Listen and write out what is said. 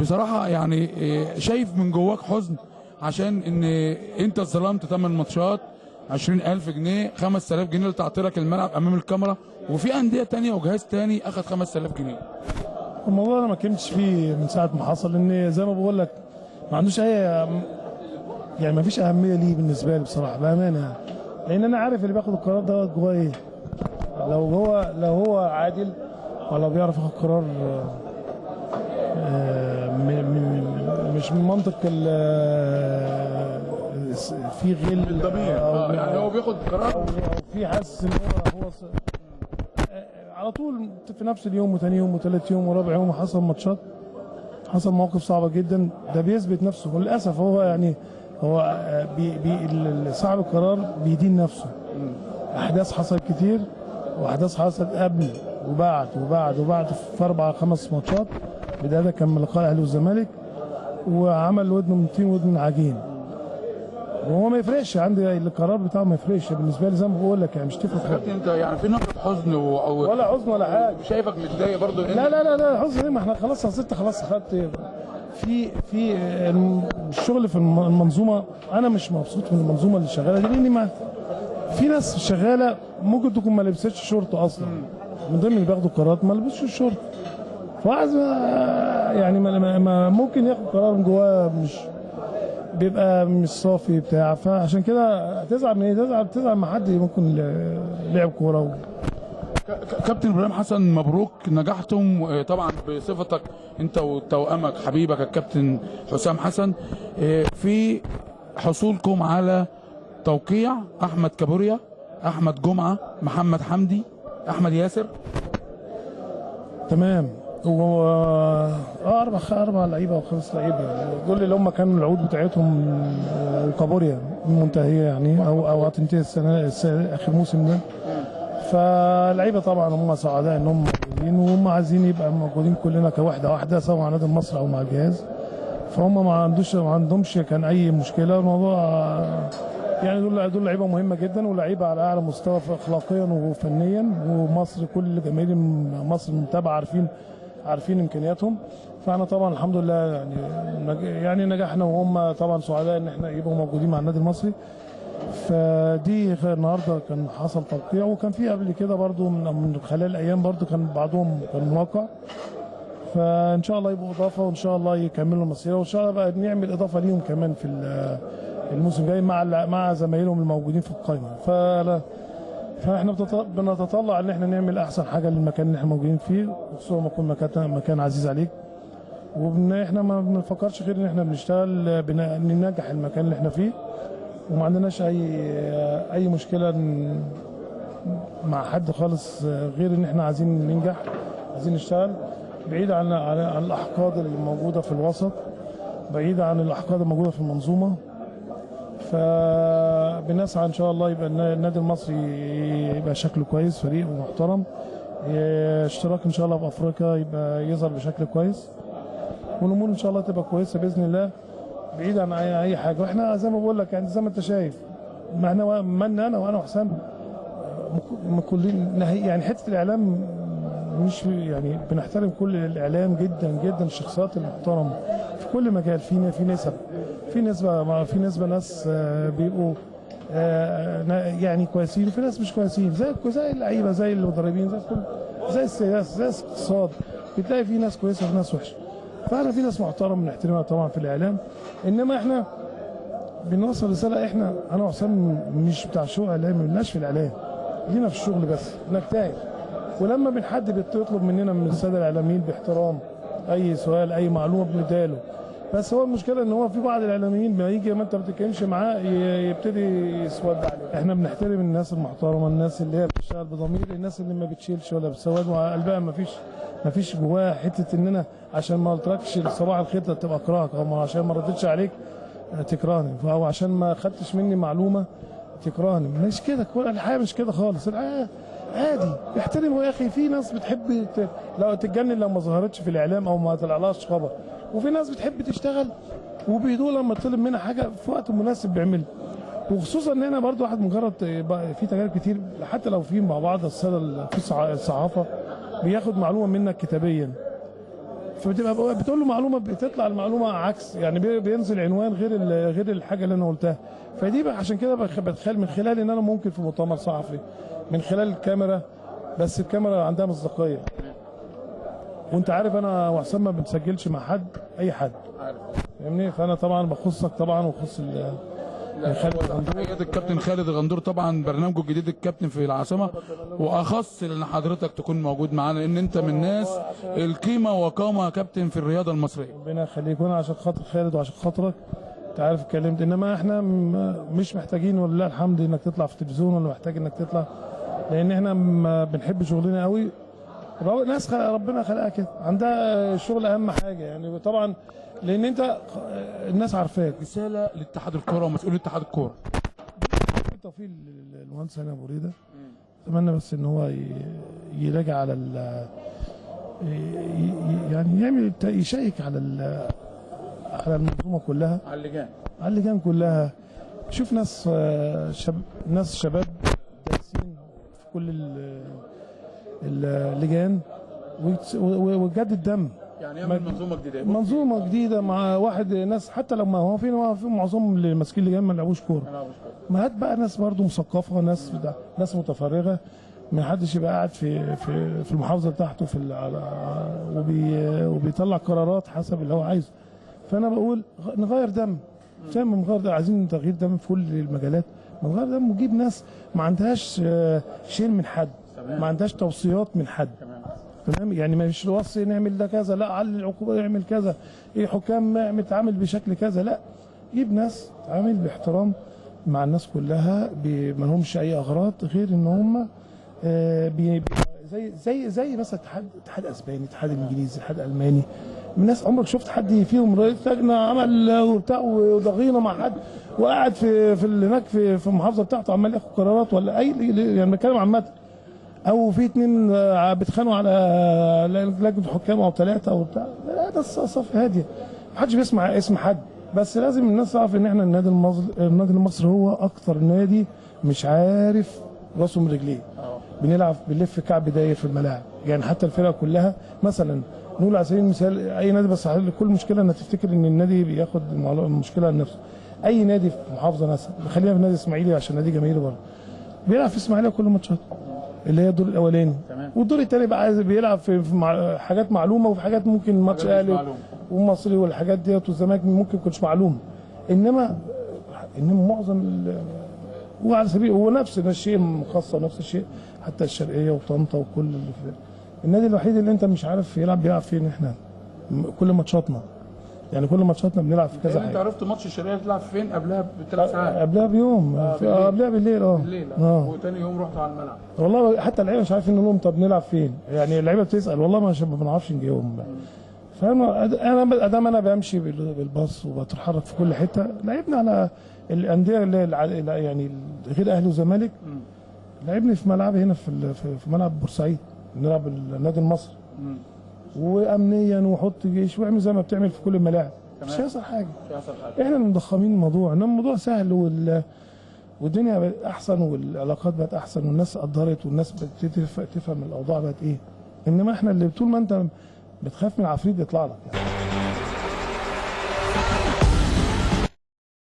بصراحة يعني شايف من جواك حزن عشان ان انت اتظلمت 8 ماتشات 20,000 جنيه 5,000 جنيه لتعطيلك الملعب امام الكاميرا، وفي اندية تانية وجهاز تاني اخد 5,000 جنيه. الموضوع انا ما كنتش فيه من ساعه ما حصل، لان زي ما بقول لك ما عندوش اي، يعني ما فيش اهميه ليه بالنسبه لي بصراحه بامانه يعني. لان انا عارف اللي بياخد القرار ده جواه ايه. لو هو عادل ولا بيعرف ياخد قرار مش من منطق في غل طبيعي يعني هو بياخد قرار او في حاسس ان هو على طول في نفس اليوم وثاني يوم وثالث يوم ورابع يوم حصل ماتشات، حصل مواقف صعبه جدا. ده بيثبت نفسه وللاسف. هو يعني هو صاحب القرار بيدين نفسه. احداث حصلت كتير، واحداث حصلت قبل وبعد في 4-5 ماتشات. بدايه كان من لقاء الاهلي والزمالك، وعمل ودنه من طين ودن عجين. وهو ما يفرقش عندي القرار بتاعه، ما يفرقش بالنسبه لي زي ما بقول لك، يعني مش تفرق خالص. انت يعني في نقطة حزن ولا حزن ولا حاجه. شايفك متضايق برضه. لا حزن ايه؟ ما احنا خلاص صرت خلاص اخدت في الشغل في المنظومه. انا مش مبسوط من المنظومه اللي شغاله دي، لان ما في ناس شغاله ممكن تكون ما لبستش شورت اصلا، من ضمن اللي بياخدوا قرارات ما لبسش الشورت. فعايز يعني ما ممكن ياخد قرار من جواه مش بيبقى مش صافي بتاع. فعشان كده هتزعل من ايه؟ تزعل مع حد ممكن لعب كوره كابتن ابراهيم حسن، مبروك نجحتم طبعا بصفتك انت وتوأمك حبيبك الكابتن حسام حسن في حصولكم على توقيع احمد كابوريا، احمد جمعه، محمد حمدي، احمد ياسر. تمام. و اربع لعيبه او 5 لعيبه، دول اللي هم كانوا العقود بتاعتهم وكابوريا منتهيه يعني او هتنتهي السنه اخر موسم ده. فاللعيبه طبعا هم سعداء ان هم موجودين، وهم عايزين يبقى موجودين كلنا كوحده واحده سواء مع نادي مصر او مع الجهاز. فهم ما عندهمش كان اي مشكله. الموضوع يعني دول لعيبه مهمه جدا، ولعيبه على اعلى مستوى اخلاقيا وفنيا، ومصر كل جماهير مصر المتابعه عارفين امكانياتهم. فاحنا طبعا الحمد لله يعني نجحنا، وهم طبعا سعداء ان احنا يبقوا موجودين مع النادي المصري. فدي النهارده كان حصل توقيع، وكان في قبل كده برضو من خلال ايام برضو كان بعضهم كان موقع. فان شاء الله يبقوا اضافه، وان شاء الله يكملوا المسيره، وان شاء الله بقى نعمل اضافه ليهم كمان في الموسم الجاي مع زمايلهم الموجودين في القائمه. فاحنا بنتطلع ان احنا نعمل احسن حاجه للمكان اللي احنا موجودين فيه، وخصوصا ما يكون مكان عزيز عليك. احنا ما بنفكرش غير ان احنا بنشتغل ننجح المكان اللي احنا فيه، وما عندناش اي مشكله مع حد خالص، غير ان احنا عايزين ننجح، عايزين نشتغل بعيد عن الاحقاد اللي موجوده في الوسط، بعيد عن الاحقاد الموجوده في المنظومه. فبنسعى ان شاء الله يبقى النادي المصري يبقى شكله كويس، فريق محترم، اشتراك ان شاء الله في افريقيا يبقى يظهر بشكل كويس، والامور ان شاء الله تبقى كويسه باذن الله بعيد عن اي حاجه. واحنا زي ما بقول لك يعني زي ما انت شايف، ما انا وانا وحسام كلنا يعني حته الاعلام مش يعني بنحترم كل الاعلام جدا جدا، الشخصيات المحترمه في كل مجال. في نسبه ناس بيبقوا يعني كويسين، وفي ناس مش كويسين، زي اللعيبه، زي المدربين، زي السياسه، زي الاقتصاد. بتلاقي في ناس كويسه وفي ناس وحشه. فاحنا في ناس محترمه بنحترمها طبعا في الاعلام، انما احنا بنوصل رساله. انا وحسام مش بتاع شو اعلامي، مالناش في الاعلام، لينا في الشغل بس بنجتهد. ولما حد بيطلب مننا من الساده الاعلاميين باحترام اي سؤال اي معلومه بنديها له. بس هو المشكله ان هو في بعض الاعلاميين ما يجي ما انت ما بتتكلمش معاه يبتدي يسود عليك. احنا بنحترم الناس المحترمه، الناس اللي هي بتشتغل بضمير، الناس اللي ما بتشيلش ولا بتسود وقلبها ما فيش جواها حته ان انا عشان ما قلتلكش صباح الخير تبقى اكرهك، او عشان ما ردتش عليك تكرهني، او عشان ما خدتش مني معلومه تكرهني. مش كده، الحياه مش كده خالص. الحياه عادي، احترمه يا اخي. في ناس بتحب لو تتجنن لو ما ظهرتش في الاعلام او ما طلعلهاش خبر، وفي ناس بتحب تشتغل وبيدوا لما تطلب منها حاجه في وقت مناسب بيعملها. وخصوصا ان انا برضو واحد مجرد في تجارب كتير، حتى لو في مع بعض الساده في الصحافه بياخد معلومه منك كتابيا، فبتبقى بتقول له معلومه بتطلع المعلومه عكس، يعني بينزل عنوان غير الحاجه اللي انا قلتها. فدي بقى عشان كده بتخيل من خلال ان انا ممكن في مؤتمر صحفي من خلال الكاميرا، بس الكاميرا عندها مصداقيه. وانت عارف انا وحسام ما بنسجلش مع حد، اي حد فاهمني. فانا طبعا بخصك طبعا وخص خالد الغندور. تحيات الكابتن خالد الغندور طبعا، برنامجه الجديد الكابتن في العاصمه، واخص ان حضرتك تكون موجود معانا لان انت من الناس القيمه وقامه كابتن في الرياضه المصريه. ربنا يخليك، وانا عشان خاطر خالد وعشان خاطرك انت عارف اتكلمت، انما احنا مش محتاجين ولله الحمد انك تطلع في التلفزيون ولا محتاج انك تطلع، لان احنا بنحب شغلنا قوي. ناس ربنا خلقها كده عندها الشغل اهم حاجه يعني طبعا، لان انت الناس عارفاك. رساله لاتحاد الكوره ومسؤول اتحاد الكوره. بالتوفيق للمهندس هاني ابو ريده، اتمنى بس ان هو يراجع على يعني يعمل يشيك على المنظومه كلها، على اللجان كلها، شوف ناس شباب دارسين في كل اللجان وجدد دم، يعني يعمل منظومه جديده، منظومه جديده مع واحد ناس، حتى لو ما هو في معظمهم اللي ماسكين اللجان ما لعبوش كوره، ما هات بقى ناس برضو مثقفه، ناس متفرغه، ما حدش يبقى قاعد في المحافظه بتاعته وبيطلع قرارات حسب اللي هو عايزه. فانا بقول نغير دم، زي ما نغير دم، عايزين تغيير دم في كل المجالات، نغير دم ونجيب ناس ما عندهاش شيل من حد، ما عندهاش توصيات من حد، تمام؟ يعني مش الوصي نعمل ده كذا، لا علي العقوبه يعمل كذا، ايه حكام ما تعامل بشكل كذا، لا، جيب ناس تعامل باحترام مع الناس كلها، ما لهمش اي اغراض غير ان هم زي مثلا اتحاد اسباني، اتحاد انجليزي، اتحاد الماني. الناس عمرك شفت حد فيهم رئيس لجنه عمل وبتاع وضغينه مع حد وقاعد في هناك في المحافظه بتاعته عمال ياخد قرارات ولا اي، يعني بنتكلم عامه، او في اتنين بيتخانقوا على لجنه حكام او ثلاثه او بتاع، لا ده صف هاديه، ما حدش بيسمع اسم حد. بس لازم الناس تعرف ان احنا النادي المصري هو اكتر نادي مش عارف راسه من رجليه، بنلف كعب داير في الملاعب، يعني حتى الفرقه كلها مثلا نقول على سبيل المثال اي نادي، بس كل مشكله انك تفتكر ان النادي بياخد المشكله لنفسه. اي نادي في محافظه مثلا، خلينا في النادي الاسماعيلي عشان نادي جماهيري برضه، بيلعب في الاسماعيليه كل ماتشات اللي هي الدور الاولاني، والدور الثاني بقى عايز بيلعب في حاجات معلومه، وفي حاجات ممكن ماتش اهلي ومصري والحاجات ديت والزمالك ممكن ما تكونش معلومه، انما معظم وعلى سبيل هو نفس الشيء، مخصص نفس الشيء، حتى الشرقيه وطنطا وكل اللي في النادي الوحيد اللي انت مش عارف بيلعب فين احنا كل ماتشاتنا، يعني كل ماتشاتنا بنلعب في كذا حاجه. انت عرفت ماتش الشرقيه تلعب فين قبلها ب3 ساعات؟ قبلها بيوم، قبلها بالليل. وتاني يوم رحت على الملعب. والله حتى اللعيبه مش عارفين نقول لهم طب نلعب فين، يعني اللعيبه بتسال والله ما بنعرفش نجاوبهم. فانا ادام انا بمشي بالباص وبتحرك في كل حته، لعبنا على الانديه اللي يعني غير اهلي وزمالك، لعبني في ملعب هنا في ملعب بورسعيد، بنلعب النادي المصري، وامنيا وحط جيش واعمل زي ما بتعمل في كل الملاعب، مش هيحصل حاجه. احنا اللي مضخمين الموضوع، انما الموضوع سهل والدنيا بقت احسن والعلاقات بقت احسن والناس قدرت والناس بتفهم الاوضاع بقت ايه، انما احنا اللي طول ما انت بتخاف من العفريت يطلع لك يعني.